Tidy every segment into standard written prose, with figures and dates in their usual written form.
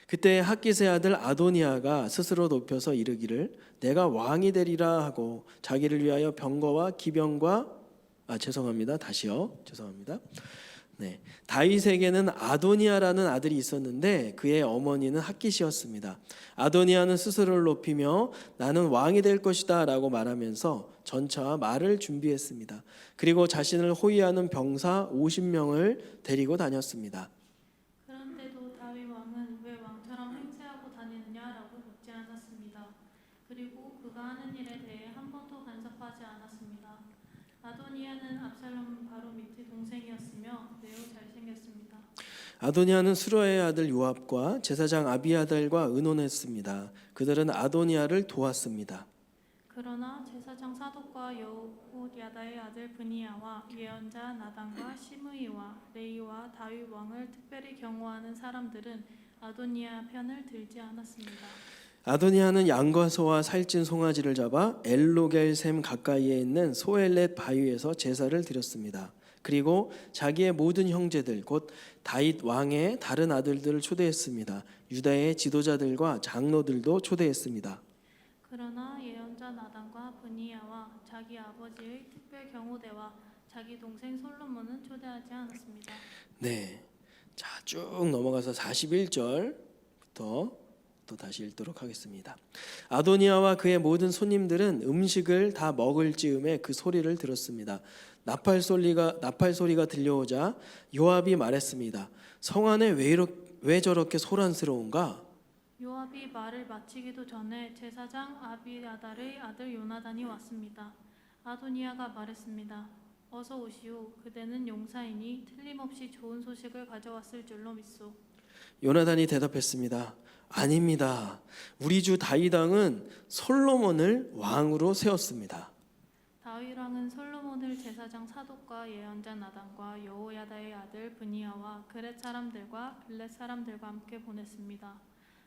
그때 핫깃의 아들 아도니아가 스스로 높여서 이르기를 내가 왕이 되리라 하고 자기를 위하여 병거와 기병과 죄송합니다. 네, 다윗에게는 아도니아라는 아들이 있었는데 그의 어머니는 핫깃이었습니다. 아도니아는 스스로를 높이며 나는 왕이 될 것이다 라고 말하면서 전차와 말을 준비했습니다. 그리고 자신을 호위하는 병사 50명을 데리고 다녔습니다. 그런데도 다윗 왕은 왜 왕처럼 행세하고 다니느냐라고 묻지 않았습니다. 그리고 그가 하는 일에 대해 한 번도 간섭하지 않았습니다. 아도니아는 압살롬 바로 밑의 동생이었으며 매우 잘생겼습니다. 아도니아는 수르의 아들 요압과 제사장 아비아달과 의논했습니다. 그들은 아도니아를 도왔습니다. 그러나 제사장 사독과 여호야다의 아들 브니야와 예언자 나단과 시므이와 레이와 다윗 왕을 특별히 경호하는 사람들은 아도니아 편을 들지 않았습니다. 아도니아는 양과 소와 살찐 송아지를 잡아 엘로겔샘 가까이에 있는 소엘렛 바위에서 제사를 드렸습니다. 그리고 자기의 모든 형제들 곧 다윗 왕의 다른 아들들을 초대했습니다. 유다의 지도자들과 장로들도 초대했습니다. 그러나 예언자 나단과 브니야와 자기 아버지의 특별 경호대와 자기 동생 솔로몬은 초대하지 않았습니다. 네, 자, 쭉 넘어가서 41절부터 또 다시 읽도록 하겠습니다. 아도니아와 그의 모든 손님들은 음식을 다 먹을 즈음에 그 소리를 들었습니다. 나팔 소리가 들려오자 요압이 말했습니다. 성 안에 왜 저렇게 소란스러운가? 요압이 말을 마치기도 전에 제사장 아비아달의 아들 요나단이 왔습니다. 아도니아가 말했습니다. 어서 오시오. 그대는 용사이니 틀림없이 좋은 소식을 가져왔을 줄로 믿소. 요나단이 대답했습니다. 아닙니다. 우리 주 다윗 왕은 솔로몬을 왕으로 세웠습니다. 다윗 왕은 솔로몬을 제사장 사독과 예언자 나단과 여호야다의 아들 브니야와 그렛 사람들과 블렛 사람들과 함께 보냈습니다.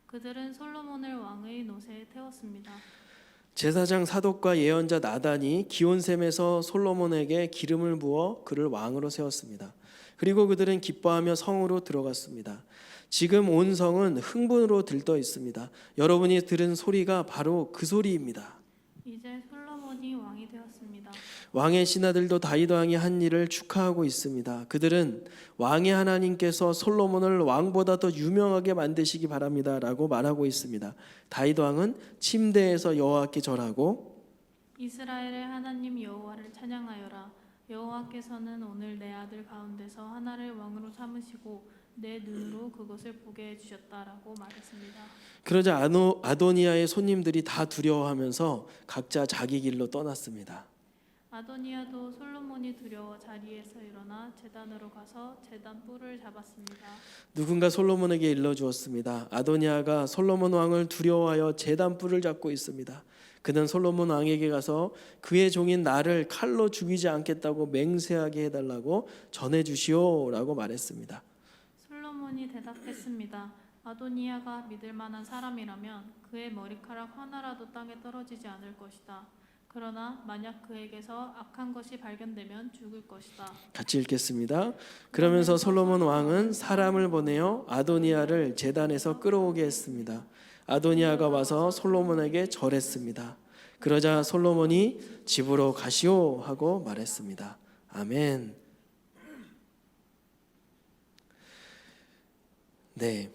그들은 솔로몬을 왕의 노새에 태웠습니다. 제사장 사독과 예언자 나단이 기온샘에서 솔로몬에게 기름을 부어 그를 왕으로 세웠습니다. 그리고 그들은 기뻐하며 성으로 들어갔습니다. 지금 온 성은 흥분으로 들떠 있습니다. 여러분이 들은 소리가 바로 그 소리입니다. 이제 솔로몬이 왕이 되었습니다. 왕의 신하들도 다윗 왕이 한 일을 축하하고 있습니다. 그들은 왕의 하나님께서 솔로몬을 왕보다 더 유명하게 만드시기 바랍니다라고 말하고 있습니다. 다윗 왕은 침대에서 여호와께 절하고 이스라엘의 하나님 여호와를 찬양하여라. 여호와께서는 오늘 내 아들 가운데서 하나를 왕으로 삼으시고 내 눈으로 그것을 보게 해주셨다라고 말했습니다. 그러자 아도니아의 손님들이 다 두려워하면서 각자 자기 길로 떠났습니다. 아도니아도 솔로몬이 두려워 자리에서 일어나 제단으로 가서 제단 뿔을 잡았습니다. 누군가 솔로몬에게 일러주었습니다. 아도니아가 솔로몬 왕을 두려워하여 제단 뿔을 잡고 있습니다. 그는 솔로몬 왕에게 가서 그의 종인 나를 칼로 죽이지 않겠다고 맹세하게 해달라고 전해주시오라고 말했습니다. 솔로몬이 대답했습니다. 아도니아가 믿을 만한 사람이라면 그의 머리카락 하나라도 땅에 떨어지지 않을 것이다. 그러나 만약 그에게서 악한 것이 발견되면 죽을 것이다. 같이 읽겠습니다. 그러면서 솔로몬 왕은 사람을 보내어 아도니아를 제단에서 끌어오게 했습니다. 아도니아가 와서 솔로몬에게 절했습니다. 그러자 솔로몬이 집으로 가시오 하고 말했습니다. 아멘. 네,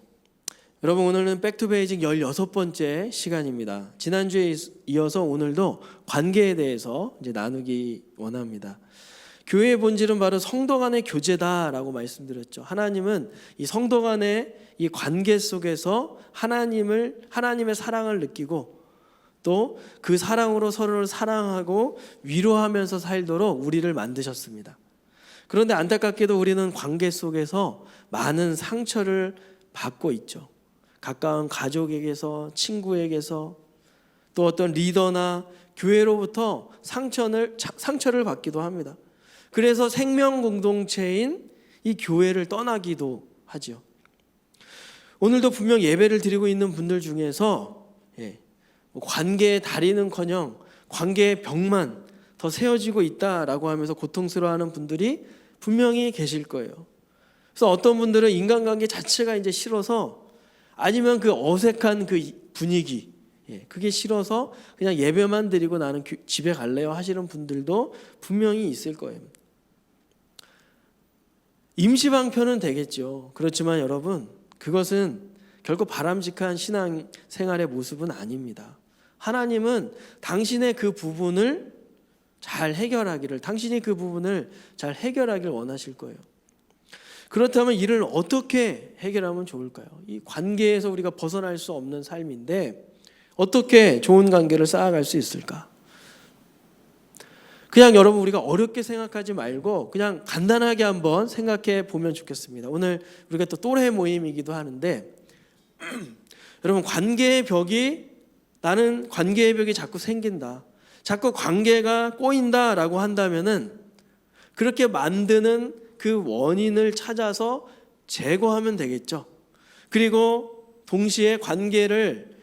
여러분 오늘은 백투베이직 16번째 시간입니다. 지난주에 이어서 오늘도 관계에 대해서 이제 나누기 원합니다. 교회의 본질은 바로 성도 간의 교제다라고 말씀드렸죠. 하나님은 이 성도 간의 이 관계 속에서 하나님의 사랑을 느끼고 또 그 사랑으로 서로를 사랑하고 위로하면서 살도록 우리를 만드셨습니다. 그런데 안타깝게도 우리는 관계 속에서 많은 상처를 받고 있죠. 가까운 가족에게서, 친구에게서, 또 어떤 리더나 교회로부터 상처를 받기도 합니다. 그래서 생명 공동체인 이 교회를 떠나기도 하죠. 오늘도 분명 예배를 드리고 있는 분들 중에서 관계의 다리는커녕 관계의 벽만 더 세워지고 있다라고 하면서 고통스러워하는 분들이 분명히 계실 거예요. 그래서 어떤 분들은 인간관계 자체가 이제 싫어서 아니면 그 어색한 그 분위기, 그게 싫어서 그냥 예배만 드리고 나는 집에 갈래요 하시는 분들도 분명히 있을 거예요. 임시방편은 되겠죠. 그렇지만 여러분, 그것은 결코 바람직한 신앙생활의 모습은 아닙니다. 하나님은 당신의 그 부분을 잘 해결하기를, 당신이 그 부분을 잘 해결하기를 원하실 거예요. 그렇다면 이를 어떻게 해결하면 좋을까요? 이 관계에서 우리가 벗어날 수 없는 삶인데 어떻게 좋은 관계를 쌓아갈 수 있을까? 그냥 여러분, 우리가 어렵게 생각하지 말고 그냥 간단하게 한번 생각해 보면 좋겠습니다. 오늘 우리가 또 또래 모임이기도 하는데 여러분, 나는 관계의 벽이 자꾸 생긴다, 자꾸 관계가 꼬인다라고 한다면은 그렇게 만드는 그 원인을 찾아서 제거하면 되겠죠. 그리고 동시에 관계를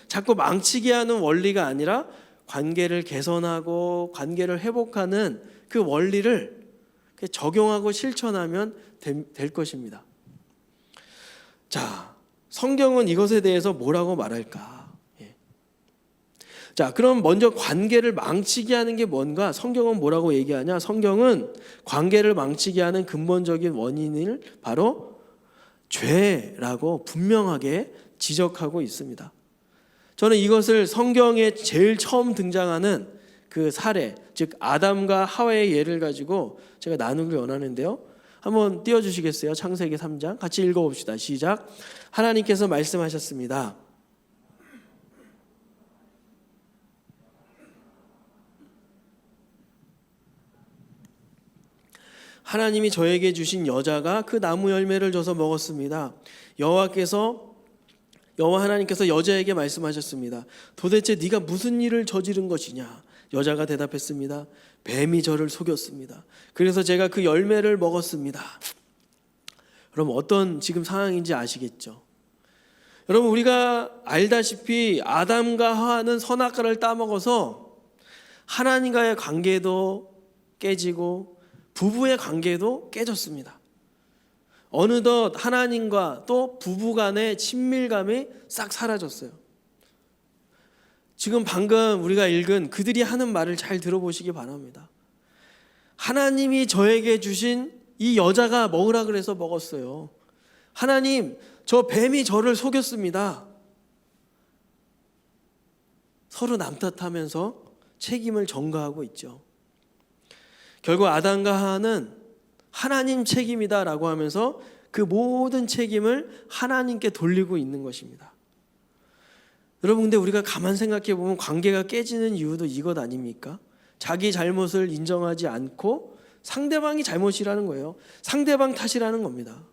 자꾸 망치게 하는 원리가 아니라 관계를 개선하고 관계를 회복하는 그 원리를 적용하고 실천하면 될 것입니다. 자, 성경은 이것에 대해서 뭐라고 말할까? 자, 그럼 먼저 관계를 망치게 하는 게 뭔가? 성경은 뭐라고 얘기하냐? 성경은 관계를 망치게 하는 근본적인 원인을 바로 죄라고 분명하게 지적하고 있습니다. 저는 이것을 성경에 제일 처음 등장하는 그 사례, 즉 아담과 하와의 예를 가지고 제가 나누길 원하는데요. 한번 띄워주시겠어요? 창세기 3장 같이 읽어봅시다. 시작. 하나님께서 말씀하셨습니다. 하나님이 저에게 주신 여자가 그 나무 열매를 줘서 먹었습니다. 여호와 하나님께서 여자에게 말씀하셨습니다. 도대체 네가 무슨 일을 저지른 것이냐? 여자가 대답했습니다. 뱀이 저를 속였습니다. 그래서 제가 그 열매를 먹었습니다. 여러분, 어떤 지금 상황인지 아시겠죠? 여러분, 우리가 알다시피 아담과 하와는 선악과를 따먹어서 하나님과의 관계도 깨지고 부부의 관계도 깨졌습니다. 어느덧 하나님과 또 부부 간의 친밀감이 싹 사라졌어요. 지금 방금 우리가 읽은 그들이 하는 말을 잘 들어보시기 바랍니다. 하나님이 저에게 주신 이 여자가 먹으라 그래서 먹었어요. 하나님, 저 뱀이 저를 속였습니다. 서로 남탓하면서 책임을 전가하고 있죠. 결국 아담과 하와는 하나님 책임이다라고 하면서 그 모든 책임을 하나님께 돌리고 있는 것입니다. 여러분, 근데 우리가 가만 생각해 보면 관계가 깨지는 이유도 이것 아닙니까? 자기 잘못을 인정하지 않고 상대방이 잘못이라는 거예요. 상대방 탓이라는 겁니다.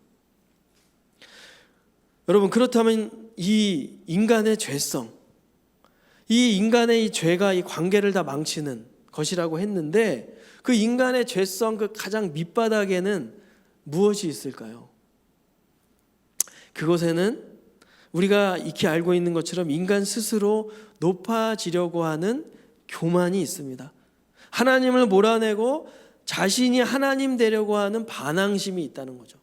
여러분, 그렇다면 이 인간의 죄성, 이 인간의 이 죄가 이 관계를 다 망치는 것이라고 했는데 그 인간의 죄성 그 가장 밑바닥에는 무엇이 있을까요? 그곳에는 우리가 익히 알고 있는 것처럼 인간 스스로 높아지려고 하는 교만이 있습니다. 하나님을 몰아내고 자신이 하나님 되려고 하는 반항심이 있다는 거죠.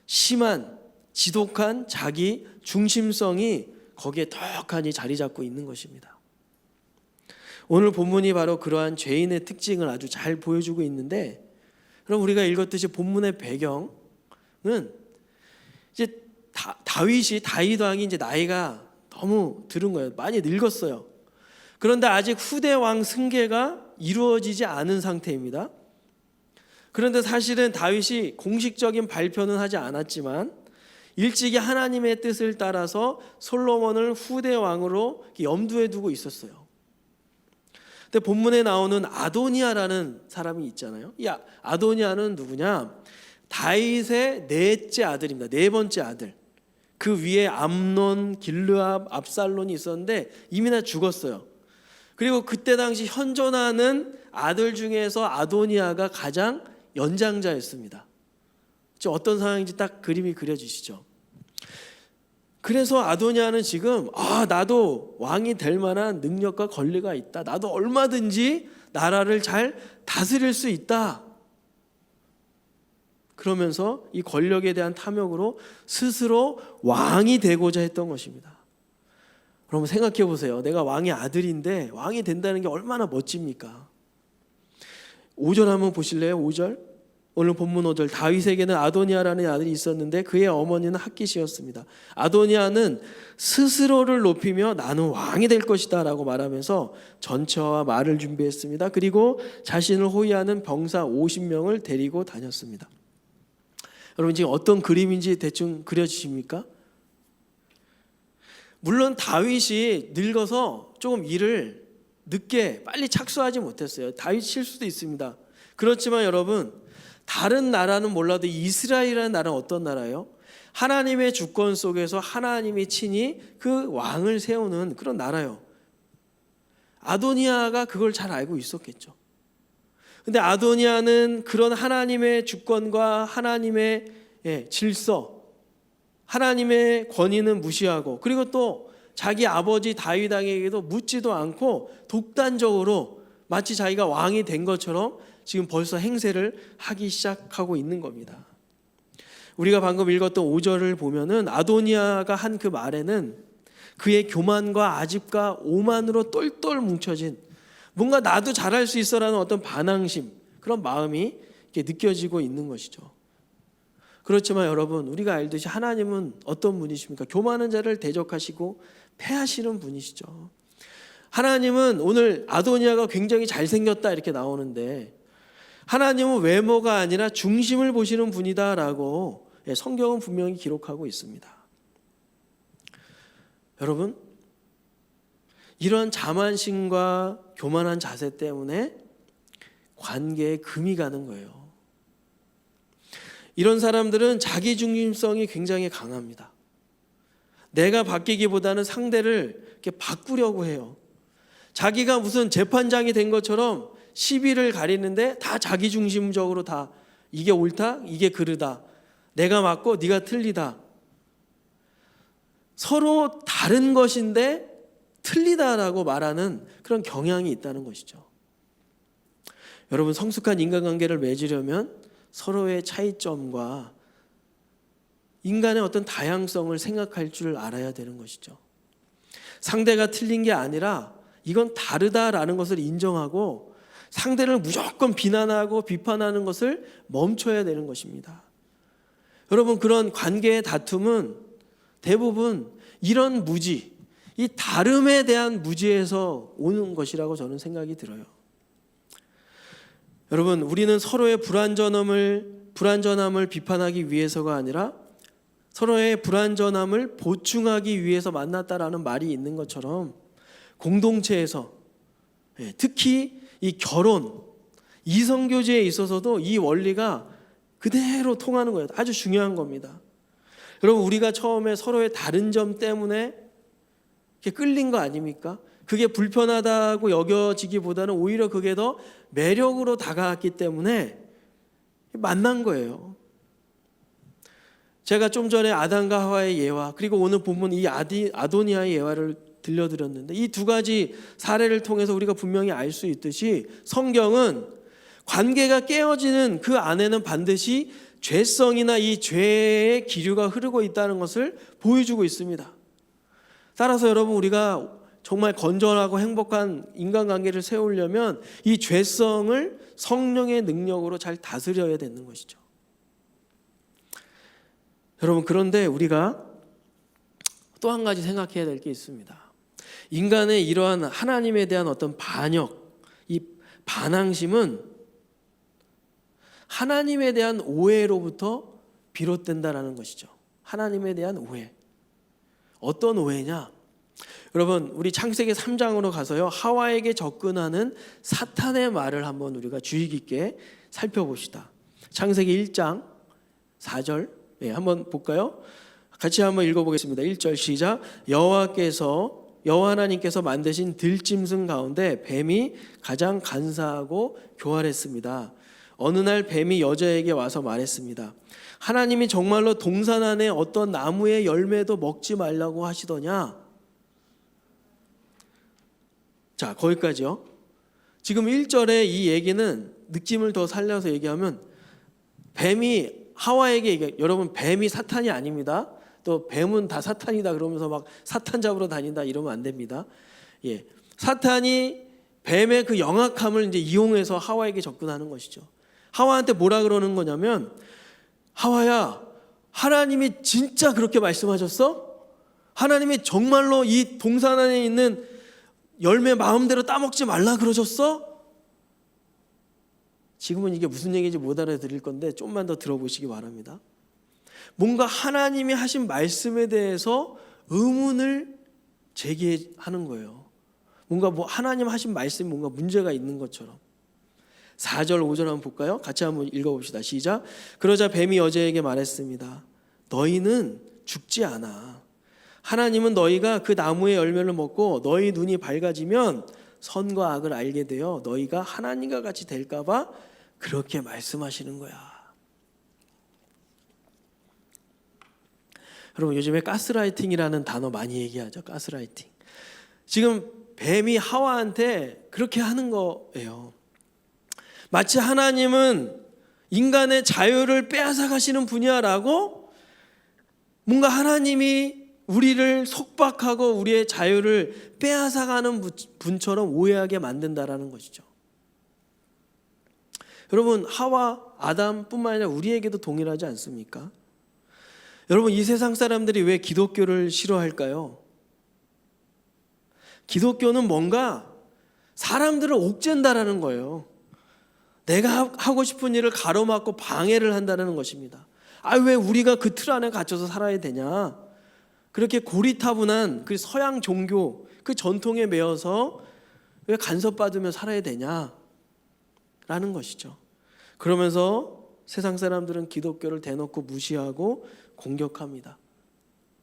심한 지독한 자기 중심성이 거기에 떡하니 자리 잡고 있는 것입니다. 오늘 본문이 바로 그러한 죄인의 특징을 아주 잘 보여주고 있는데, 그럼 우리가 읽었듯이 본문의 배경은 이제 다윗 왕이 이제 나이가 너무 들은 거예요. 많이 늙었어요. 그런데 아직 후대 왕 승계가 이루어지지 않은 상태입니다. 그런데 사실은 다윗이 공식적인 발표는 하지 않았지만 일찍이 하나님의 뜻을 따라서 솔로몬을 후대 왕으로 염두에 두고 있었어요. 근데 본문에 나오는 아도니아라는 사람이 있잖아요. 이 아도니아는 누구냐? 다윗의 넷째 아들입니다. 네 번째 아들. 그 위에 암논, 길르압, 압살론이 있었는데 이미 다 죽었어요. 그리고 그때 당시 현존하는 아들 중에서 아도니아가 가장 연장자였습니다. 어떤 상황인지 딱 그림이 그려지시죠? 그래서 아도니아는 지금 나도 왕이 될 만한 능력과 권리가 있다. 나도 얼마든지 나라를 잘 다스릴 수 있다. 그러면서 이 권력에 대한 탐욕으로 스스로 왕이 되고자 했던 것입니다. 여러분 생각해 보세요. 내가 왕의 아들인데 왕이 된다는 게 얼마나 멋집니까? 5절 한번 보실래요? 5절. 오늘 본문 5절. 다윗에게는 아도니아라는 아들이 있었는데 그의 어머니는 핫깃이었습니다. 아도니아는 스스로를 높이며 나는 왕이 될 것이다 라고 말하면서 전차와 말을 준비했습니다. 그리고 자신을 호위하는 병사 50명을 데리고 다녔습니다. 여러분 지금 어떤 그림인지 대충 그려지십니까? 물론 다윗이 늙어서 조금 일을 늦게 빨리 착수하지 못했어요. 다윗 실수도 있습니다. 그렇지만 여러분 다른 나라는 몰라도 이스라엘이라는 나라는 어떤 나라예요? 하나님의 주권 속에서 하나님이 친히 그 왕을 세우는 그런 나라예요. 아도니아가 그걸 잘 알고 있었겠죠. 근데 아도니아는 그런 하나님의 주권과 하나님의 질서, 하나님의 권위는 무시하고 그리고 또 자기 아버지 다윗 왕에게도 묻지도 않고 독단적으로 마치 자기가 왕이 된 것처럼 지금 벌써 행세를 하기 시작하고 있는 겁니다. 우리가 방금 읽었던 5절을 보면은 아도니아가 한 그 말에는 그의 교만과 아집과 오만으로 똘똘 뭉쳐진 뭔가 나도 잘할 수 있어라는 어떤 반항심, 그런 마음이 이렇게 느껴지고 있는 것이죠. 그렇지만 여러분 우리가 알듯이 하나님은 어떤 분이십니까? 교만한 자를 대적하시고 패하시는 분이시죠. 하나님은 오늘 아도니아가 굉장히 잘생겼다 이렇게 나오는데 하나님은 외모가 아니라 중심을 보시는 분이다라고 성경은 분명히 기록하고 있습니다. 여러분 이런 자만심과 교만한 자세 때문에 관계에 금이 가는 거예요. 이런 사람들은 자기중심성이 굉장히 강합니다. 내가 바뀌기보다는 상대를 이렇게 바꾸려고 해요. 자기가 무슨 재판장이 된 것처럼 시비를 가리는데 다 자기중심적으로 다 이게 옳다, 이게 그르다, 내가 맞고 네가 틀리다. 서로 다른 것인데 틀리다라고 말하는 그런 경향이 있다는 것이죠. 여러분 성숙한 인간관계를 맺으려면 서로의 차이점과 인간의 어떤 다양성을 생각할 줄 알아야 되는 것이죠. 상대가 틀린 게 아니라 이건 다르다라는 것을 인정하고 상대를 무조건 비난하고 비판하는 것을 멈춰야 되는 것입니다. 여러분 그런 관계의 다툼은 대부분 이런 무지, 이 다름에 대한 무지에서 오는 것이라고 저는 생각이 들어요. 여러분 우리는 서로의 불완전함을 비판하기 위해서가 아니라 서로의 불완전함을 보충하기 위해서 만났다라는 말이 있는 것처럼 공동체에서 특히 이 결혼, 이성교제에 있어서도 이 원리가 그대로 통하는 거예요. 아주 중요한 겁니다. 여러분 우리가 처음에 서로의 다른 점 때문에 이렇게 끌린 거 아닙니까? 그게 불편하다고 여겨지기보다는 오히려 그게 더 매력으로 다가왔기 때문에 만난 거예요. 제가 좀 전에 아담과 하와의 예화 그리고 오늘 본문 이 아도니아의 예화를 들려드렸는데 이 두 가지 사례를 통해서 우리가 분명히 알 수 있듯이 성경은 관계가 깨어지는 그 안에는 반드시 죄성이나 이 죄의 기류가 흐르고 있다는 것을 보여주고 있습니다. 따라서 여러분 우리가 정말 건전하고 행복한 인간관계를 세우려면 이 죄성을 성령의 능력으로 잘 다스려야 되는 것이죠. 여러분 그런데 우리가 또 한 가지 생각해야 될 게 있습니다. 인간의 이러한 하나님에 대한 어떤 반역, 이 반항심은 하나님에 대한 오해로부터 비롯된다라는 것이죠. 하나님에 대한 오해. 어떤 오해냐? 여러분 우리 창세기 3장으로 가서요 하와에게 접근하는 사탄의 말을 한번 우리가 주의 깊게 살펴봅시다. 창세기 1장 4절 한번 볼까요? 같이 한번 읽어보겠습니다. 1절 시작. 여호와 하나님께서 만드신 들짐승 가운데 뱀이 가장 간사하고 교활했습니다. 어느 날 뱀이 여자에게 와서 말했습니다. 하나님이 정말로 동산 안에 어떤 나무의 열매도 먹지 말라고 하시더냐? 자, 거기까지요. 지금 1절에 이 얘기는 느낌을 더 살려서 얘기하면 뱀이 하와에게 여러분 뱀이 사탄이 아닙니다. 또 뱀은 다 사탄이다 그러면서 막 사탄 잡으러 다닌다 이러면 안 됩니다. 예, 사탄이 뱀의 그 영악함을 이제 이용해서 하와에게 접근하는 것이죠. 하와한테 뭐라 그러는 거냐면 하와야, 하나님이 진짜 그렇게 말씀하셨어? 하나님이 정말로 이 동산 안에 있는 열매 마음대로 따먹지 말라 그러셨어? 지금은 이게 무슨 얘기인지 못 알아들을 건데 좀만 더 들어보시기 바랍니다. 뭔가 하나님이 하신 말씀에 대해서 의문을 제기하는 거예요. 뭔가 뭐 하나님 하신 말씀이 뭔가 문제가 있는 것처럼. 4절 5절 한번 볼까요? 같이 한번 읽어봅시다. 시작. 그러자 뱀이 여자에게 말했습니다. 너희는 죽지 않아. 하나님은 너희가 그 나무의 열매를 먹고 너희 눈이 밝아지면 선과 악을 알게 되어 너희가 하나님과 같이 될까 봐 그렇게 말씀하시는 거야. 여러분 요즘에 가스라이팅이라는 단어 많이 얘기하죠. 가스라이팅. 지금 뱀이 하와한테 그렇게 하는 거예요. 마치 하나님은 인간의 자유를 빼앗아 가시는 분이야라고 뭔가 하나님이 우리를 속박하고 우리의 자유를 빼앗아가는 분처럼 오해하게 만든다라는 것이죠. 여러분 하와 아담뿐만 아니라 우리에게도 동일하지 않습니까? 여러분 이 세상 사람들이 왜 기독교를 싫어할까요? 기독교는 뭔가 사람들을 옥죄한다라는 거예요. 내가 하고 싶은 일을 가로막고 방해를 한다는 것입니다. 왜 우리가 그 틀 안에 갇혀서 살아야 되냐? 그렇게 고리타분한 그 서양 종교 그 전통에 매여서 왜 간섭받으며 살아야 되냐? 라는 것이죠. 그러면서 세상 사람들은 기독교를 대놓고 무시하고 공격합니다.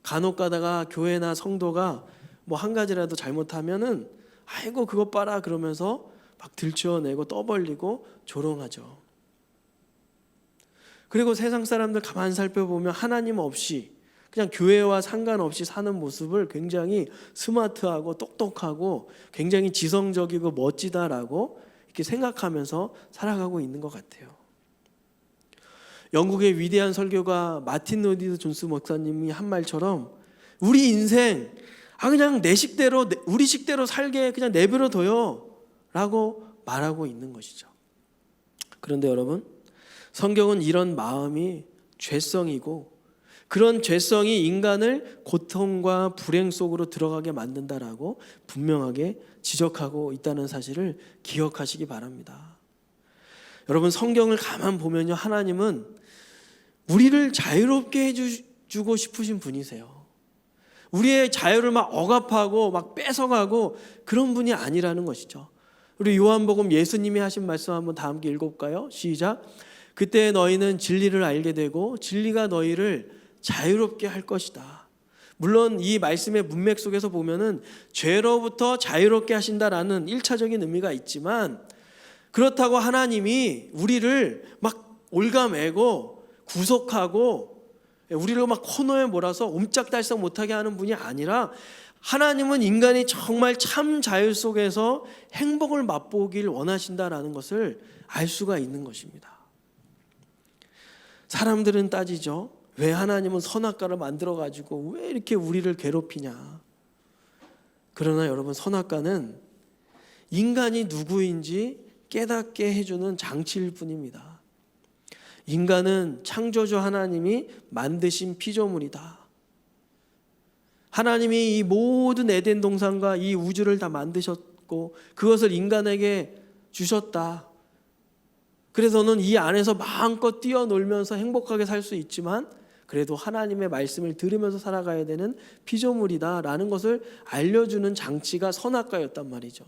간혹 가다가 교회나 성도가 뭐 한 가지라도 잘못하면은 아이고 그것 봐라 그러면서 막 들추어내고 떠벌리고 조롱하죠. 그리고 세상 사람들 가만히 살펴보면 하나님 없이 그냥 교회와 상관없이 사는 모습을 굉장히 스마트하고 똑똑하고 굉장히 지성적이고 멋지다라고 이렇게 생각하면서 살아가고 있는 것 같아요. 영국의 위대한 설교가 마틴 로이드 존스 목사님이 한 말처럼 우리 인생 그냥 내 식대로 우리 식대로 살게 그냥 내버려 둬요 라고 말하고 있는 것이죠. 그런데 여러분 성경은 이런 마음이 죄성이고 그런 죄성이 인간을 고통과 불행 속으로 들어가게 만든다라고 분명하게 지적하고 있다는 사실을 기억하시기 바랍니다. 여러분 성경을 가만 보면요 하나님은 우리를 자유롭게 해주고 싶으신 분이세요. 우리의 자유를 막 억압하고 막 뺏어가고 그런 분이 아니라는 것이죠. 우리 요한복음 예수님이 하신 말씀 한번 다 함께 읽어볼까요? 시작. 그때 너희는 진리를 알게 되고 진리가 너희를 자유롭게 할 것이다. 물론 이 말씀의 문맥 속에서 보면은 죄로부터 자유롭게 하신다라는 1차적인 의미가 있지만 그렇다고 하나님이 우리를 막 올가매고 구속하고 우리를 막 코너에 몰아서 옴짝달싹 못하게 하는 분이 아니라 하나님은 인간이 정말 참 자유 속에서 행복을 맛보길 원하신다라는 것을 알 수가 있는 것입니다. 사람들은 따지죠. 왜 하나님은 선악과를 만들어가지고 왜 이렇게 우리를 괴롭히냐. 그러나 여러분 선악과는 인간이 누구인지 깨닫게 해주는 장치일 뿐입니다. 인간은 창조주 하나님이 만드신 피조물이다. 하나님이 이 모든 에덴 동산과 이 우주를 다 만드셨고 그것을 인간에게 주셨다. 그래서 너는 이 안에서 마음껏 뛰어놀면서 행복하게 살 수 있지만 그래도 하나님의 말씀을 들으면서 살아가야 되는 피조물이다라는 것을 알려주는 장치가 선악과였단 말이죠.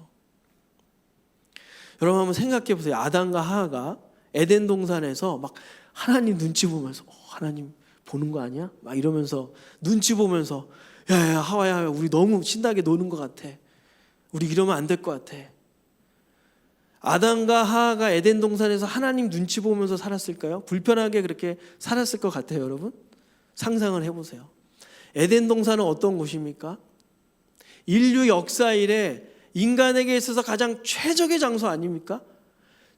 여러분 한번 생각해 보세요. 아담과 하와가 에덴 동산에서 막 하나님 눈치 보면서 하나님 보는 거 아니야? 막 이러면서 눈치 보면서 야 하와야 우리 너무 신나게 노는 것 같아. 우리 이러면 안 될 것 같아. 아담과 하와가 에덴 동산에서 하나님 눈치 보면서 살았을까요? 불편하게 그렇게 살았을 것 같아요, 여러분. 상상을 해보세요. 에덴 동산은 어떤 곳입니까? 인류 역사 이래 인간에게 있어서 가장 최적의 장소 아닙니까?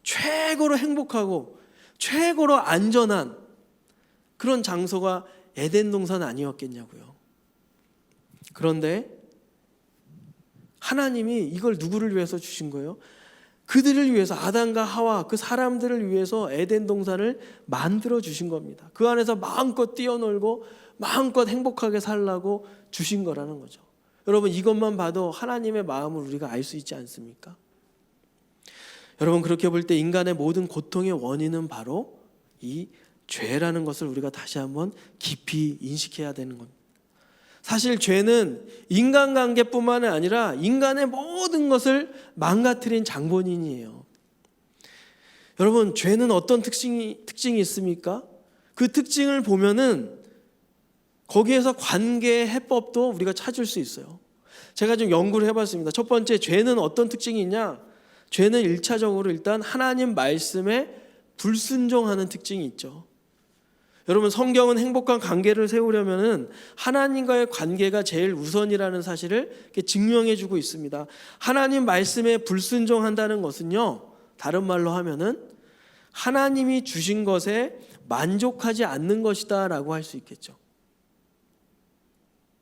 최고로 행복하고 최고로 안전한 그런 장소가 에덴 동산 아니었겠냐고요. 그런데 하나님이 이걸 누구를 위해서 주신 거예요? 그들을 위해서, 아담과 하와 그 사람들을 위해서 에덴 동산을 만들어 주신 겁니다. 그 안에서 마음껏 뛰어놀고 마음껏 행복하게 살라고 주신 거라는 거죠. 여러분, 이것만 봐도 하나님의 마음을 우리가 알 수 있지 않습니까? 여러분, 그렇게 볼 때 인간의 모든 고통의 원인은 바로 이 죄라는 것을 우리가 다시 한번 깊이 인식해야 되는 겁니다. 사실 죄는 인간관계뿐만 아니라 인간의 모든 것을 망가뜨린 장본인이에요. 여러분, 죄는 어떤 특징이 있습니까? 그 특징을 보면은 거기에서 관계 해법도 우리가 찾을 수 있어요. 제가 좀 연구를 해봤습니다. 첫 번째, 죄는 어떤 특징이 있냐? 죄는 1차적으로 일단 하나님 말씀에 불순종하는 특징이 있죠. 여러분, 성경은 행복한 관계를 세우려면은 하나님과의 관계가 제일 우선이라는 사실을 증명해 주고 있습니다. 하나님 말씀에 불순종한다는 것은요, 다른 말로 하면은 하나님이 주신 것에 만족하지 않는 것이다라고 할 수 있겠죠.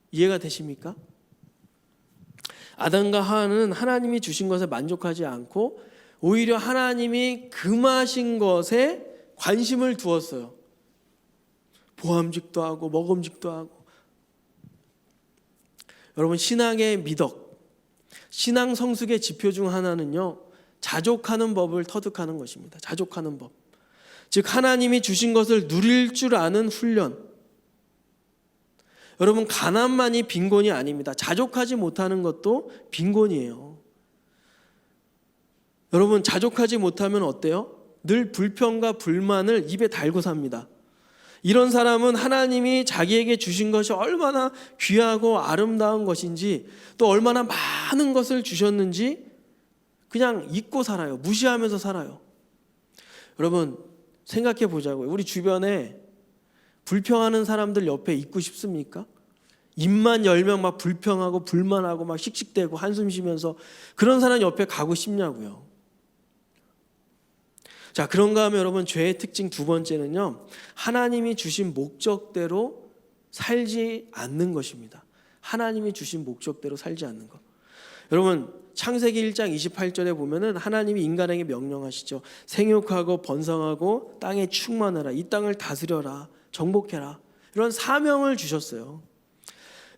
이해가 되십니까? 아담과 하와는 하나님이 주신 것에 만족하지 않고 오히려 하나님이 금하신 것에 관심을 두었어요. 보암직도 하고 먹음직도 하고. 여러분, 신앙의 미덕, 신앙 성숙의 지표 중 하나는요, 자족하는 법을 터득하는 것입니다. 자족하는 법. 즉 하나님이 주신 것을 누릴 줄 아는 훈련. 여러분, 가난만이 빈곤이 아닙니다. 자족하지 못하는 것도 빈곤이에요. 여러분, 자족하지 못하면 어때요? 늘 불평과 불만을 입에 달고 삽니다. 이런 사람은 하나님이 자기에게 주신 것이 얼마나 귀하고 아름다운 것인지, 또 얼마나 많은 것을 주셨는지 그냥 잊고 살아요. 무시하면서 살아요. 여러분, 생각해 보자고요. 우리 주변에 불평하는 사람들 옆에 있고 싶습니까? 입만 열면 막 불평하고 불만하고 막 씩씩대고 한숨 쉬면서 그런 사람 옆에 가고 싶냐고요. 자, 그런가 하면 여러분, 죄의 특징 두 번째는요, 하나님이 주신 목적대로 살지 않는 것입니다. 하나님이 주신 목적대로 살지 않는 것. 여러분, 창세기 1장 28절에 보면은 하나님이 인간에게 명령하시죠. 생육하고 번성하고 땅에 충만하라. 이 땅을 다스려라. 정복해라. 이런 사명을 주셨어요.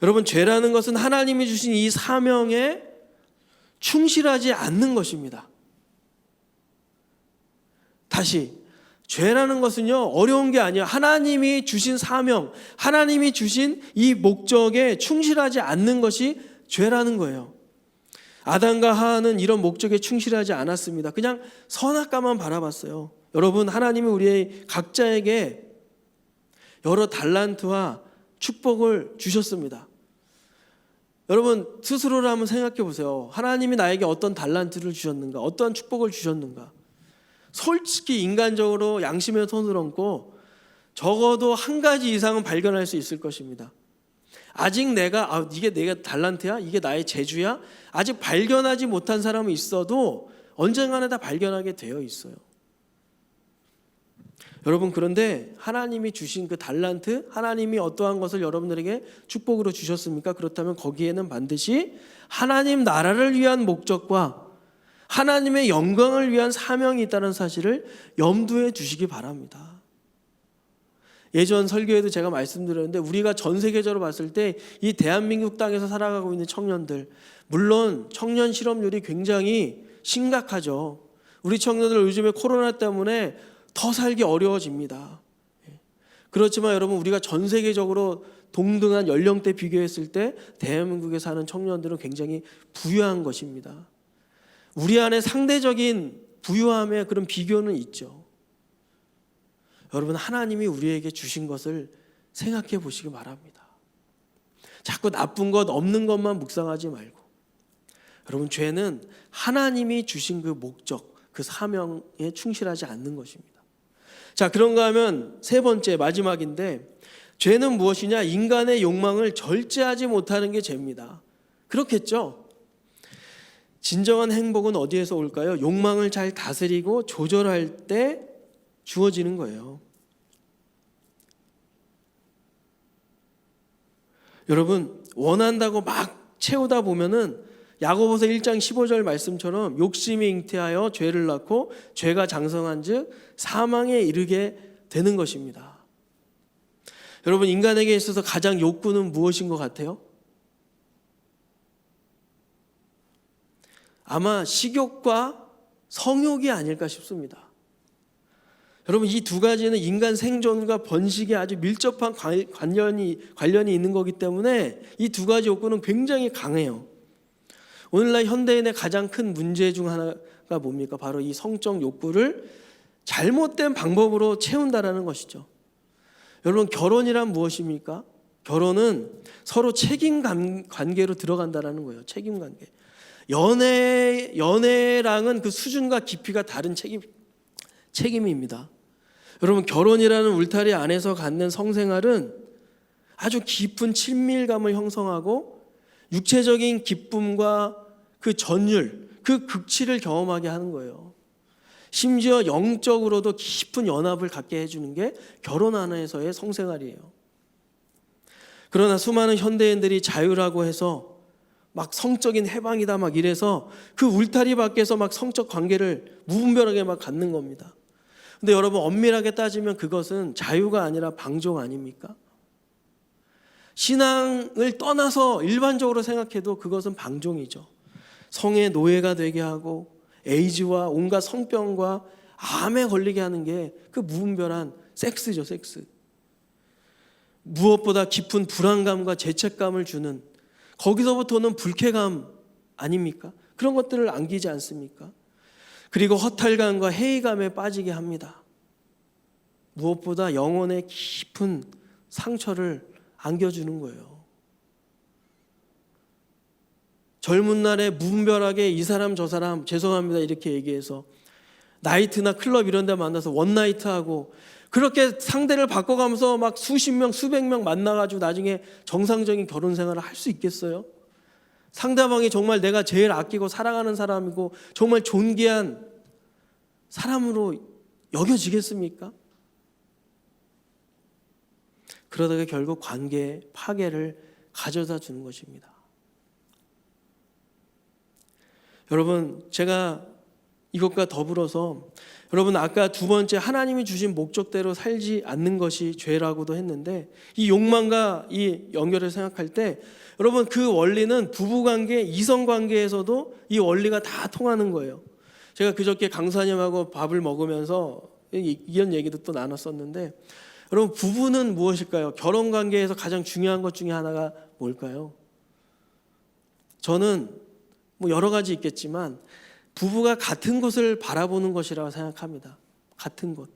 여러분, 죄라는 것은 하나님이 주신 이 사명에 충실하지 않는 것입니다. 다시, 죄라는 것은요, 어려운 게 아니에요. 하나님이 주신 사명, 하나님이 주신 이 목적에 충실하지 않는 것이 죄라는 거예요. 아담과 하와는 이런 목적에 충실하지 않았습니다. 그냥 선악과만 바라봤어요. 여러분, 하나님이 우리의 각자에게 여러 달란트와 축복을 주셨습니다. 여러분, 스스로를 한번 생각해 보세요. 하나님이 나에게 어떤 달란트를 주셨는가? 어떠한 축복을 주셨는가? 솔직히 인간적으로 양심의 손을 얹고 적어도 한 가지 이상은 발견할 수 있을 것입니다. 아직 내가 이게 내가 달란트야? 이게 나의 재주야? 아직 발견하지 못한 사람은 있어도 언젠가는 다 발견하게 되어 있어요. 여러분, 그런데 하나님이 주신 그 달란트, 하나님이 어떠한 것을 여러분들에게 축복으로 주셨습니까? 그렇다면 거기에는 반드시 하나님 나라를 위한 목적과 하나님의 영광을 위한 사명이 있다는 사실을 염두에 두시기 바랍니다. 예전 설교에도 제가 말씀드렸는데, 우리가 전 세계적으로 봤을 때 이 대한민국 땅에서 살아가고 있는 청년들, 물론 청년 실업률이 굉장히 심각하죠. 우리 청년들 요즘에 코로나 때문에 더 살기 어려워집니다. 그렇지만 여러분, 우리가 전 세계적으로 동등한 연령대 비교했을 때 대한민국에 사는 청년들은 굉장히 부유한 것입니다. 우리 안에 상대적인 부유함의 그런 비교는 있죠. 여러분, 하나님이 우리에게 주신 것을 생각해 보시기 바랍니다. 자꾸 나쁜 것, 없는 것만 묵상하지 말고. 여러분, 죄는 하나님이 주신 그 목적, 그 사명에 충실하지 않는 것입니다. 자, 그런가 하면 세 번째, 마지막인데, 죄는 무엇이냐? 인간의 욕망을 절제하지 못하는 게 죄입니다. 그렇겠죠? 진정한 행복은 어디에서 올까요? 욕망을 잘 다스리고 조절할 때 주어지는 거예요. 여러분, 원한다고 막 채우다 보면은 야고보서 1장 15절 말씀처럼 욕심이 잉태하여 죄를 낳고 죄가 장성한즉 사망에 이르게 되는 것입니다. 여러분, 인간에게 있어서 가장 욕구는 무엇인 것 같아요? 아마 식욕과 성욕이 아닐까 싶습니다. 여러분, 이 두 가지는 인간 생존과 번식에 아주 밀접한 관련이 있는 거기 때문에 이 두 가지 욕구는 굉장히 강해요. 오늘날 현대인의 가장 큰 문제 중 하나가 뭡니까? 바로 이 성적 욕구를 잘못된 방법으로 채운다라는 것이죠. 여러분, 결혼이란 무엇입니까? 결혼은 서로 책임 관계로 들어간다라는 거예요. 책임 관계. 연애랑은 그 수준과 깊이가 다른 책임입니다. 여러분, 결혼이라는 울타리 안에서 갖는 성생활은 아주 깊은 친밀감을 형성하고 육체적인 기쁨과 그 전율, 그 극치를 경험하게 하는 거예요. 심지어 영적으로도 깊은 연합을 갖게 해주는 게 결혼 안에서의 성생활이에요. 그러나 수많은 현대인들이 자유라고 해서 막 성적인 해방이다 막 이래서 그 울타리 밖에서 막 성적 관계를 무분별하게 막 갖는 겁니다. 근데 여러분, 엄밀하게 따지면 그것은 자유가 아니라 방종 아닙니까? 신앙을 떠나서 일반적으로 생각해도 그것은 방종이죠. 성의 노예가 되게 하고 에이즈와 온갖 성병과 암에 걸리게 하는 게 그 무분별한 섹스죠, 섹스. 무엇보다 깊은 불안감과 죄책감을 주는, 거기서부터는 불쾌감 아닙니까? 그런 것들을 안기지 않습니까? 그리고 허탈감과 회의감에 빠지게 합니다. 무엇보다 영혼의 깊은 상처를 안겨주는 거예요. 젊은 날에 무분별하게 이 사람 저 사람 죄송합니다 이렇게 얘기해서 나이트나 클럽 이런 데 만나서 원나이트하고 그렇게 상대를 바꿔가면서 막 수십 명 수백 명 만나가지고 나중에 정상적인 결혼 생활을 할 수 있겠어요? 상대방이 정말 내가 제일 아끼고 사랑하는 사람이고 정말 존귀한 사람으로 여겨지겠습니까? 그러다가 결국 관계 파괴를 가져다 주는 것입니다. 여러분, 제가 이것과 더불어서 여러분, 아까 두 번째 하나님이 주신 목적대로 살지 않는 것이 죄라고도 했는데 이 욕망과 이 연결을 생각할 때 여러분, 그 원리는 부부관계, 이성관계에서도 이 원리가 다 통하는 거예요. 제가 그저께 강사님하고 밥을 먹으면서 이런 얘기도 또 나눴었는데 여러분, 부부는 무엇일까요? 결혼관계에서 가장 중요한 것 중에 하나가 뭘까요? 저는 뭐 여러 가지 있겠지만 부부가 같은 곳을 바라보는 것이라고 생각합니다. 같은 곳.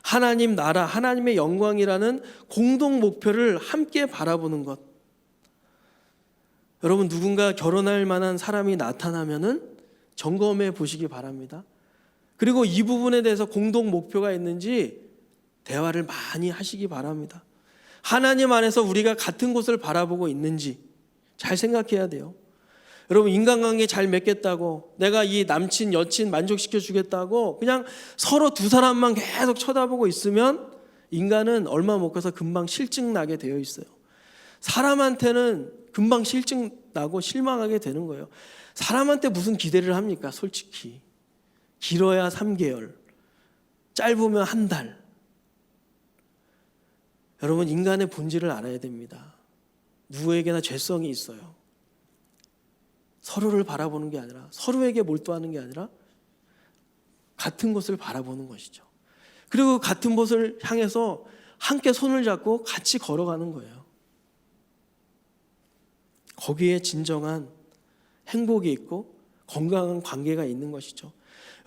하나님 나라, 하나님의 영광이라는 공동 목표를 함께 바라보는 것. 여러분, 누군가 결혼할 만한 사람이 나타나면은 점검해 보시기 바랍니다. 그리고 이 부분에 대해서 공동 목표가 있는지 대화를 많이 하시기 바랍니다. 하나님 안에서 우리가 같은 곳을 바라보고 있는지 잘 생각해야 돼요. 여러분, 인간관계 잘 맺겠다고 내가 이 남친 여친 만족시켜 주겠다고 그냥 서로 두 사람만 계속 쳐다보고 있으면 인간은 얼마 못 가서 금방 실증 나게 되어 있어요. 사람한테는 금방 실증 나고 실망하게 되는 거예요. 사람한테 무슨 기대를 합니까? 솔직히 길어야 3개월, 짧으면 한 달. 여러분, 인간의 본질을 알아야 됩니다. 누구에게나 죄성이 있어요. 서로를 바라보는 게 아니라, 서로에게 몰두하는 게 아니라 같은 곳을 바라보는 것이죠. 그리고 같은 곳을 향해서 함께 손을 잡고 같이 걸어가는 거예요. 거기에 진정한 행복이 있고 건강한 관계가 있는 것이죠.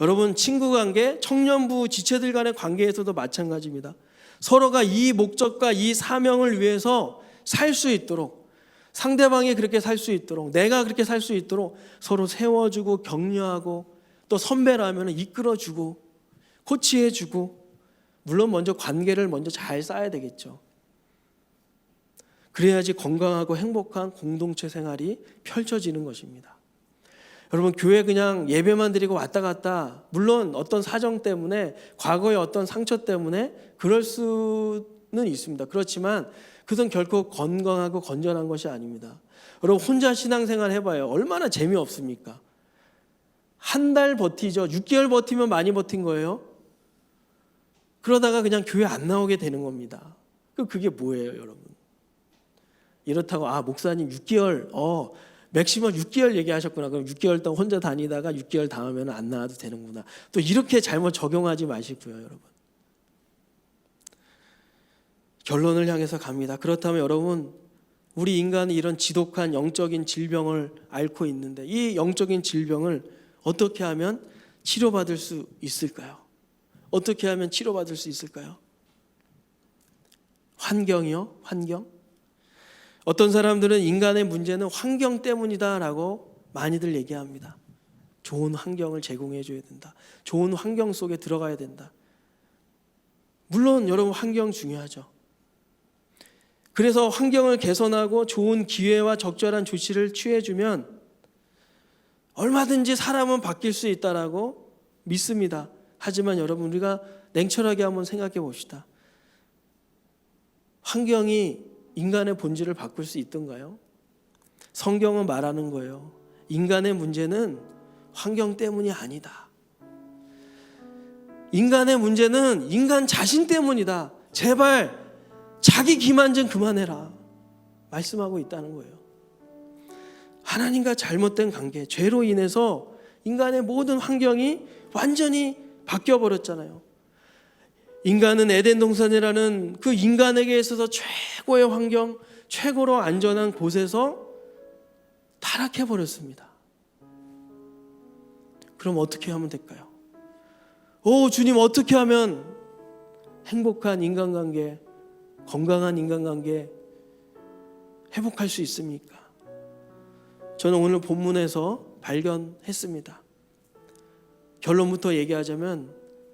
여러분, 친구 관계, 청년부 지체들 간의 관계에서도 마찬가지입니다. 서로가 이 목적과 이 사명을 위해서 살 수 있도록, 상대방이 그렇게 살 수 있도록, 내가 그렇게 살 수 있도록 서로 세워주고 격려하고 또 선배라면 이끌어주고 코치해주고, 물론 먼저 관계를 먼저 잘 쌓아야 되겠죠. 그래야지 건강하고 행복한 공동체 생활이 펼쳐지는 것입니다. 여러분, 교회 그냥 예배만 드리고 왔다 갔다, 물론 어떤 사정 때문에, 과거의 어떤 상처 때문에 그럴 수는 있습니다. 그렇지만 그것은 결코 건강하고 건전한 것이 아닙니다. 여러분 혼자 신앙생활 해봐요. 얼마나 재미없습니까? 한 달 버티죠. 6개월 버티면 많이 버틴 거예요. 그러다가 그냥 교회 안 나오게 되는 겁니다. 그게 뭐예요, 여러분? 이렇다고 목사님 6개월 맥시멈 6개월 얘기하셨구나. 그럼 6개월 동안 혼자 다니다가 6개월 다음에는 안 나와도 되는구나. 또 이렇게 잘못 적용하지 마시고요, 여러분. 결론을 향해서 갑니다. 그렇다면 여러분, 우리 인간이 이런 지독한 영적인 질병을 앓고 있는데 이 영적인 질병을 어떻게 하면 치료받을 수 있을까요? 어떻게 하면 치료받을 수 있을까요? 환경이요? 환경? 어떤 사람들은 인간의 문제는 환경 때문이다라고 많이들 얘기합니다. 좋은 환경을 제공해 줘야 된다. 좋은 환경 속에 들어가야 된다. 물론 여러분 환경 중요하죠. 그래서 환경을 개선하고 좋은 기회와 적절한 조치를 취해주면 얼마든지 사람은 바뀔 수 있다라고 믿습니다. 하지만 여러분 우리가 냉철하게 한번 생각해 봅시다. 환경이 인간의 본질을 바꿀 수 있던가요? 성경은 말하는 거예요. 인간의 문제는 환경 때문이 아니다. 인간의 문제는 인간 자신 때문이다. 제발 자기 기만 좀 그만해라. 말씀하고 있다는 거예요. 하나님과 잘못된 관계, 죄로 인해서 인간의 모든 환경이 완전히 바뀌어버렸잖아요. 인간은 에덴 동산이라는 그 인간에게 있어서 최고의 환경, 최고로 안전한 곳에서 타락해버렸습니다. 그럼 어떻게 하면 될까요? 주님 어떻게 하면 행복한 인간관계, 건강한 인간관계 회복할 수 있습니까? 저는 오늘 본문에서 발견했습니다. 결론부터 얘기하자면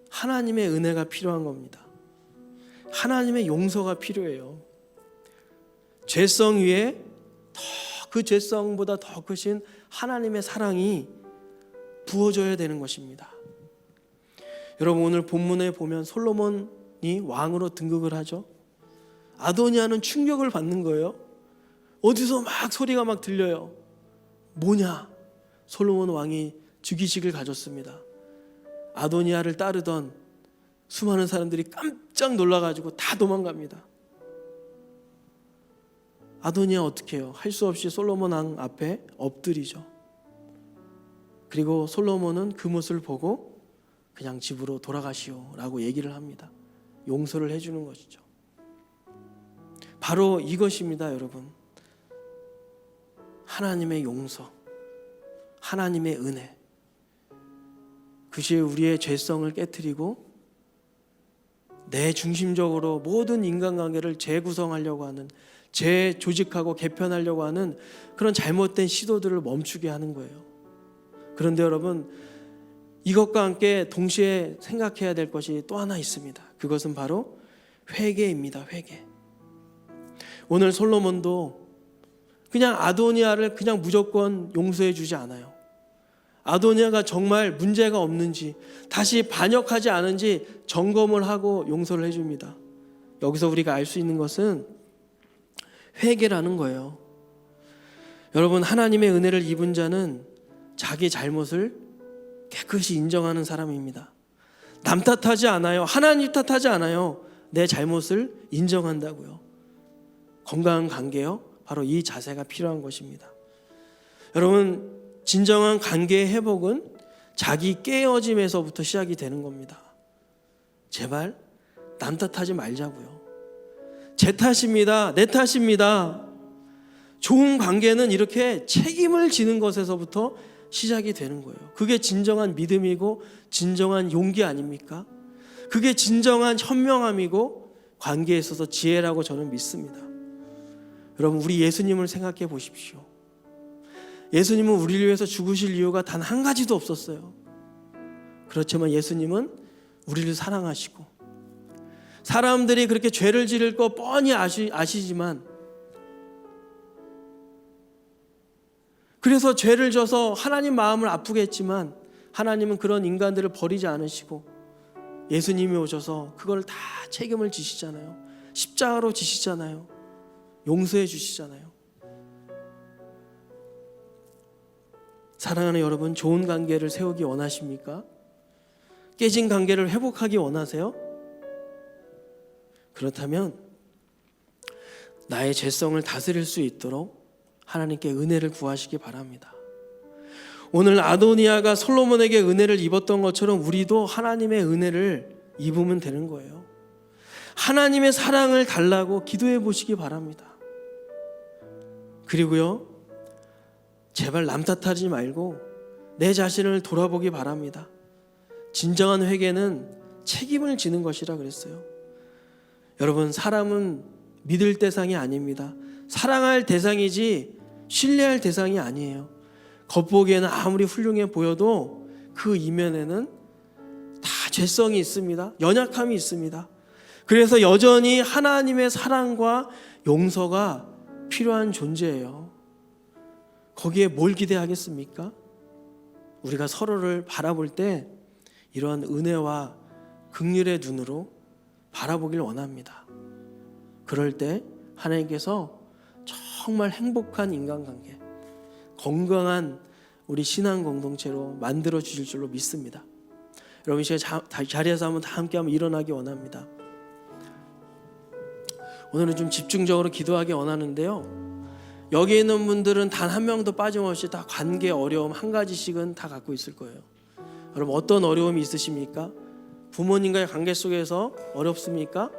하나님의 은혜가 필요한 겁니다. 하나님의 용서가 필요해요. 죄성 위에 그 죄성보다 더 크신 하나님의 사랑이 부어져야 되는 것입니다. 여러분 오늘 본문에 보면 솔로몬이 왕으로 등극을 하죠. 아도니아는 충격을 받는 거예요. 어디서 막 소리가 막 들려요. 뭐냐? 솔로몬 왕이 즉위식을 가졌습니다. 아도니아를 따르던 수많은 사람들이 깜짝 놀라가지고 다 도망갑니다. 아도니아 어떻게 해요? 할 수 없이 솔로몬 왕 앞에 엎드리죠. 그리고 솔로몬은 그 모습을 보고 그냥 집으로 돌아가시오 라고 얘기를 합니다. 용서를 해주는 것이죠. 바로 이것입니다, 여러분. 하나님의 용서, 하나님의 은혜. 그것이 우리의 죄성을 깨트리고 내 중심적으로 모든 인간관계를 재구성하려고 하는, 재조직하고 개편하려고 하는 그런 잘못된 시도들을 멈추게 하는 거예요. 그런데 여러분, 이것과 함께 동시에 생각해야 될 것이 또 하나 있습니다. 그것은 바로 회개입니다. 회개. 오늘 솔로몬도 그냥 아도니아를 그냥 무조건 용서해 주지 않아요. 아도니아가 정말 문제가 없는지, 다시 반역하지 않은지 점검을 하고 용서를 해줍니다. 여기서 우리가 알 수 있는 것은 회개라는 거예요. 여러분, 하나님의 은혜를 입은 자는 자기 잘못을 깨끗이 인정하는 사람입니다. 남 탓하지 않아요. 하나님 탓하지 않아요. 내 잘못을 인정한다고요. 건강한 관계요, 바로 이 자세가 필요한 것입니다. 여러분, 진정한 관계의 회복은 자기 깨어짐에서부터 시작이 되는 겁니다. 제발 남 탓하지 말자고요. 제 탓입니다. 내 탓입니다. 좋은 관계는 이렇게 책임을 지는 것에서부터 시작이 되는 거예요. 그게 진정한 믿음이고 진정한 용기 아닙니까? 그게 진정한 현명함이고 관계에 있어서 지혜라고 저는 믿습니다. 여러분, 우리 예수님을 생각해 보십시오. 예수님은 우리를 위해서 죽으실 이유가 단 한 가지도 없었어요. 그렇지만 예수님은 우리를 사랑하시고, 사람들이 그렇게 죄를 지를 거 뻔히 아시지만, 그래서 죄를 져서 하나님 마음을 아프게 했지만 하나님은 그런 인간들을 버리지 않으시고 예수님이 오셔서 그걸 다 책임을 지시잖아요. 십자가로 지시잖아요. 용서해 주시잖아요. 사랑하는 여러분, 좋은 관계를 세우기 원하십니까? 깨진 관계를 회복하기 원하세요? 그렇다면 나의 죄성을 다스릴 수 있도록 하나님께 은혜를 구하시기 바랍니다. 오늘 아도니아가 솔로몬에게 은혜를 입었던 것처럼 우리도 하나님의 은혜를 입으면 되는 거예요. 하나님의 사랑을 달라고 기도해 보시기 바랍니다. 그리고요, 제발 남 탓하지 말고 내 자신을 돌아보기 바랍니다. 진정한 회개는 책임을 지는 것이라 그랬어요. 여러분, 사람은 믿을 대상이 아닙니다. 사랑할 대상이지 신뢰할 대상이 아니에요. 겉보기에는 아무리 훌륭해 보여도 그 이면에는 다 죄성이 있습니다. 연약함이 있습니다. 그래서 여전히 하나님의 사랑과 용서가 필요한 존재예요. 거기에 뭘 기대하겠습니까? 우리가 서로를 바라볼 때 이러한 은혜와 긍휼의 눈으로 바라보길 원합니다. 그럴 때 하나님께서 정말 행복한 인간관계, 건강한 우리 신앙 공동체로 만들어 주실 줄로 믿습니다. 여러분, 이 시간 자리에서 한번 다 함께 한번 일어나기 원합니다. 오늘은 좀 집중적으로 기도하기 원하는데요, 여기 있는 분들은 단 한 명도 빠짐없이 다 관계 어려움 한 가지씩은 다 갖고 있을 거예요. 여러분, 어떤 어려움이 있으십니까? 부모님과의 관계 속에서 어렵습니까?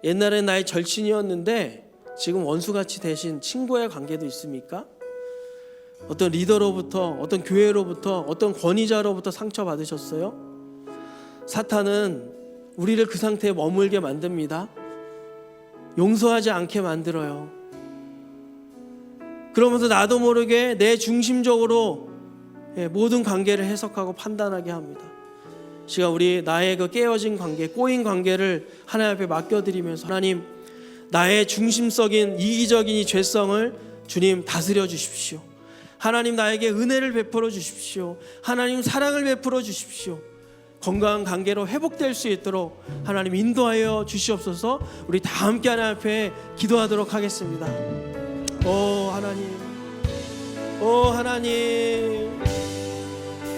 옛날에 나의 절친이었는데 지금 원수같이 되신 친구의 관계도 있습니까? 어떤 리더로부터, 어떤 교회로부터, 어떤 권위자로부터 상처받으셨어요? 사탄은 우리를 그 상태에 머물게 만듭니다. 용서하지 않게 만들어요. 그러면서 나도 모르게 내 중심적으로 모든 관계를 해석하고 판단하게 합니다. 시간 우리 나의 그 깨어진 관계, 꼬인 관계를 하나님 앞에 맡겨드리면서, 하나님, 나의 중심적인 이기적인 이 죄성을 주님 다스려 주십시오. 하나님, 나에게 은혜를 베풀어 주십시오. 하나님, 사랑을 베풀어 주십시오. 건강한 관계로 회복될 수 있도록 하나님 인도하여 주시옵소서. 우리 다 함께 하나님 앞에 기도하도록 하겠습니다. 오 하나님, 오 하나님,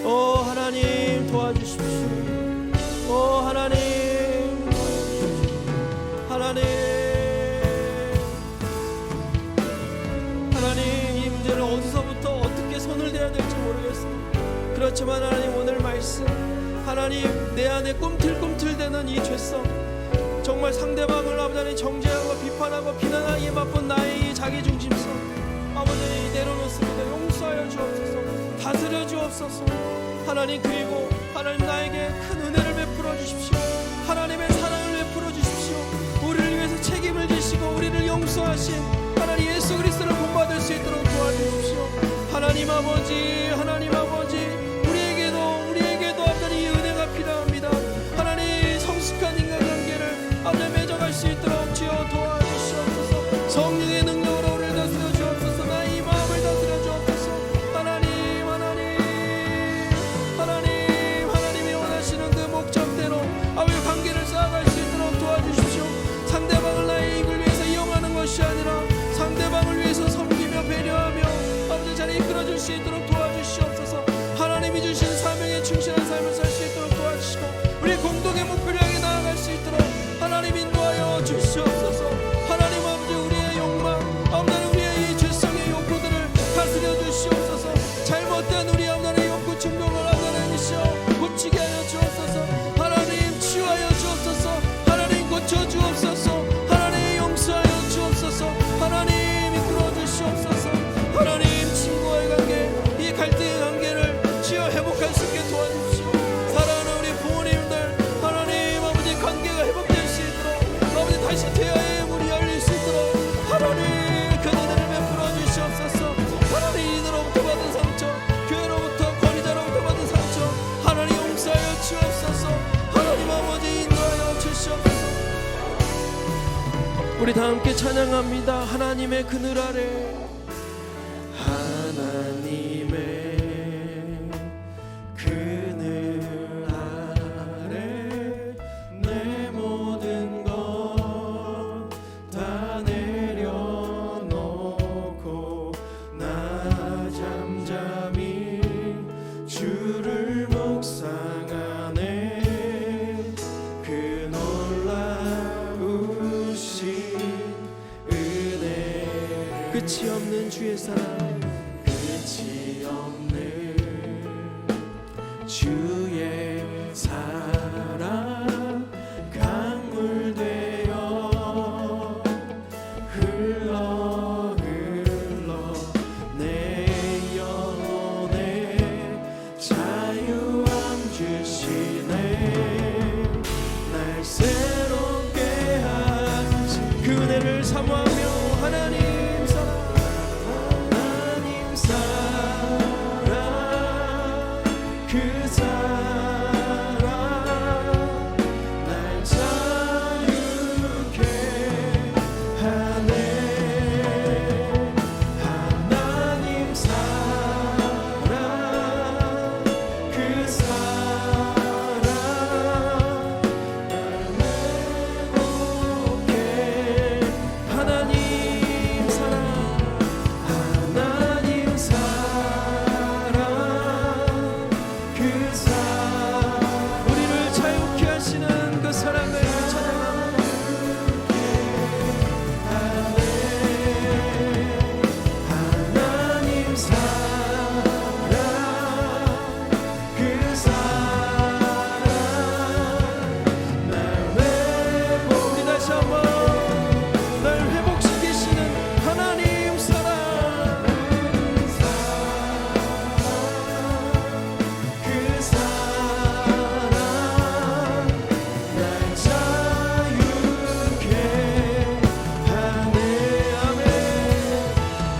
오 하나님 도와주십시오. 오 하나님, 하나님, 하나님, 이 문제를 어디서부터 어떻게 손을 대야 될지 모르겠습니다. 그렇지만 하나님, 오늘 말씀, 하나님, 내 안에 꿈틀꿈틀대는 이 죄성, 정말 상대방을 아버지 정죄하고 비판하고 비난하기에 바쁜 나의 이 자기중심성, 아버지 내려놓습니다. 용서하여 주옵소서. 다스려 주옵소서. 하나님, 그리고 하나님, 나에게 큰 은혜를 베풀어 주십시오. 하나님의 사랑을 베풀어 주십시오. 우리를 위해서 책임을 지시고 우리를 용서하신 하나님 예수 그리스도를 본받을 수 있도록 도와주십시오. 하나님 아버지, 하나님 아버지, 우리에게도 아버지 이 은혜가 필요합니다. 하나님, 성숙한 인간관계를 아버지 맺어갈 수 있도록 주여 도와주시옵소서. 성령의 능력으로 우리를 다스려 주옵소서. 나의 이 마음을 다스려 주옵소서. 하나님, 하나님, 하나님, 하나님이 원하시는 그 목적대로 아버지 관계를 쌓아갈 수 있도록 도와주십시오. 상대방을 나의 이익을 위해서 이용하는 것이 아니라 상대방을 위해서 섬기며 배려하며 아버지 자리 이끌어줄 수 있도록 도와주시옵소서. 하나님이 주신 사명에 충실한 삶을 살 수 있도록 도와주시고 우리 공동의 목표를 향해 나아갈 수 있도록 하나님 인도하여 주시옵소서. 하나님 아버지, 우리의 욕망, 아버지 우리의 이 죄성의 욕구들을 다스려 주시옵소서. 잘못된 우리 아버지의 욕구 충동을 아버지 고치게 하여 주옵소서. 하나님, 치유하여 주옵소서. 하나님, 고쳐 주옵소서. 하나님, 용서하여 주옵소서. 하나님, 이끌어 주시옵소서. 하나님, 친구와의 관계, 이 갈등의 관계를 치유 회복할 수 있게 도와주십시오. 사랑하는 우리 부모님들, 하나님 아버지 관계가 회복될 수 있도록 아버지 다시 대화의 문이 열릴 수 있도록 하나님 그 은혜를 베풀어 주시옵소서. 하나님, 이들로부터 받은 상처, 교회로부터 권위자로부터 받은 상처, 하나님 용서하여 주옵소서. 하나님 아버지 인도하여 주시옵소서. 우리 다 함께 찬양합니다. 하나님의 그늘 아래, 하나님의 그늘 아래 내 모든 것 끝이 없는 주의 사랑, 끝이 없는 주의 사랑 강물 되어 흘러 내 영혼에 자유함 주시네. 날 새롭게 하시 그 은혜를 사모하며 하나님 사랑, 하나님 사랑, 그 사랑 날 자유케 하네. 하나님 사랑, 그 사랑 날 외롭게 하나님 사랑, 하나님 사랑, 그 사랑 우리를 자유케 하시는 그 사랑을 찬양합니다. 하나님 사랑, 그 사랑 날 회복 우리 다시 한번 날 회복시키시는 하나님 사랑, 그 사랑 날 자유케 하네. 아멘.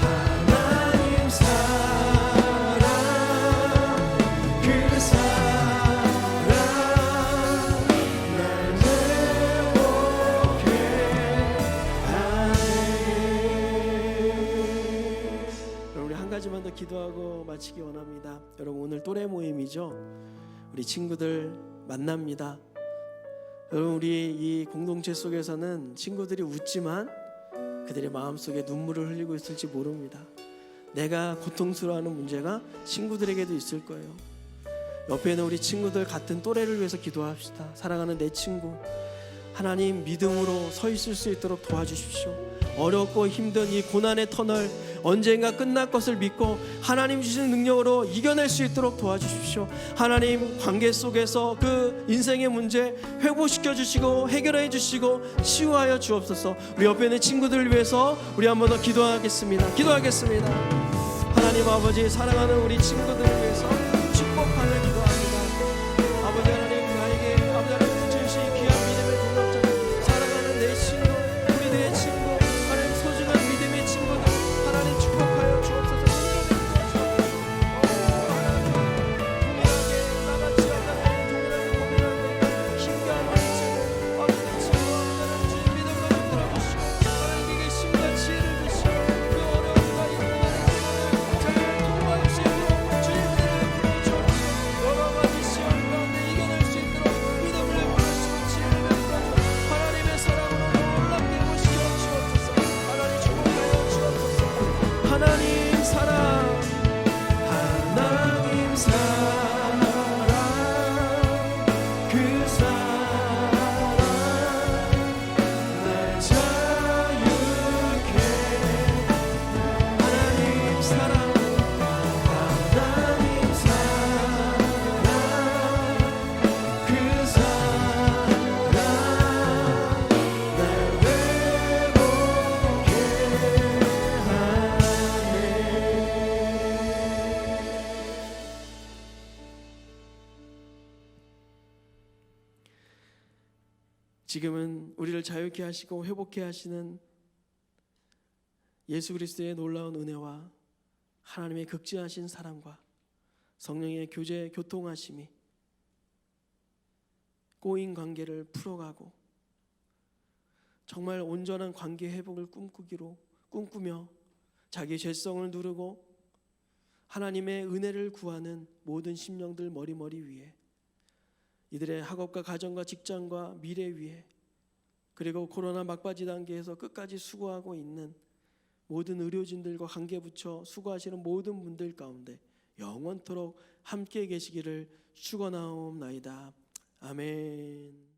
하나님 사랑, 그 사랑 날 회복케 하네. 우리 한 가지만 더 기도하고 마치기 원합니다. 여러분, 오늘 또래 모임이죠. 우리 친구들 만납니다. 여러분, 우리 이 공동체 속에서는 친구들이 웃지만 그들의 마음속에 눈물을 흘리고 있을지 모릅니다. 내가 고통스러워하는 문제가 친구들에게도 있을 거예요. 옆에 있는 우리 친구들 같은 또래를 위해서 기도합시다. 사랑하는 내 친구, 하나님 믿음으로 서 있을 수 있도록 도와주십시오. 어렵고 힘든 이 고난의 터널 언젠가 끝날 것을 믿고 하나님 주시는 능력으로 이겨낼 수 있도록 도와주십시오. 하나님 관계 속에서 그 인생의 문제 회복시켜 주시고 해결해 주시고 치유하여 주옵소서. 우리 옆에 있는 친구들을 위해서 우리 한 번 더 기도하겠습니다. 하나님 아버지, 사랑하는 우리 친구들을 위해서 축복하며 기도합니다. 아버지 하나님, 나에게 아버지 하나님 주신 귀한 믿음의 동력자 사랑하는 내 친구, 우리 내 친구, 하나님 소중한 믿음의 친구들 하나님 축복하여 주옵소서. 하나님 사랑, 하나님 사랑, 그 사랑 날 자유케. 하나님 사랑, 하나님 사랑, 그 사랑 날 회복케 지금은 우리를 자유케 하시고 회복케 하시는 예수 그리스도의 놀라운 은혜와 하나님의 극진하신 사랑과 성령의 교제 교통하심이 꼬인 관계를 풀어가고 정말 온전한 관계 회복을 꿈꾸며 자기 죄성을 누르고 하나님의 은혜를 구하는 모든 심령들 머리 위에, 이들의 학업과 가정과 직장과 미래 위에, 그리고 코로나 막바지 단계에서 끝까지 수고하고 있는 모든 의료진들과 관계부처 수고하시는 모든 분들 가운데 영원토록 함께 계시기를 축원하옵나이다. 아멘.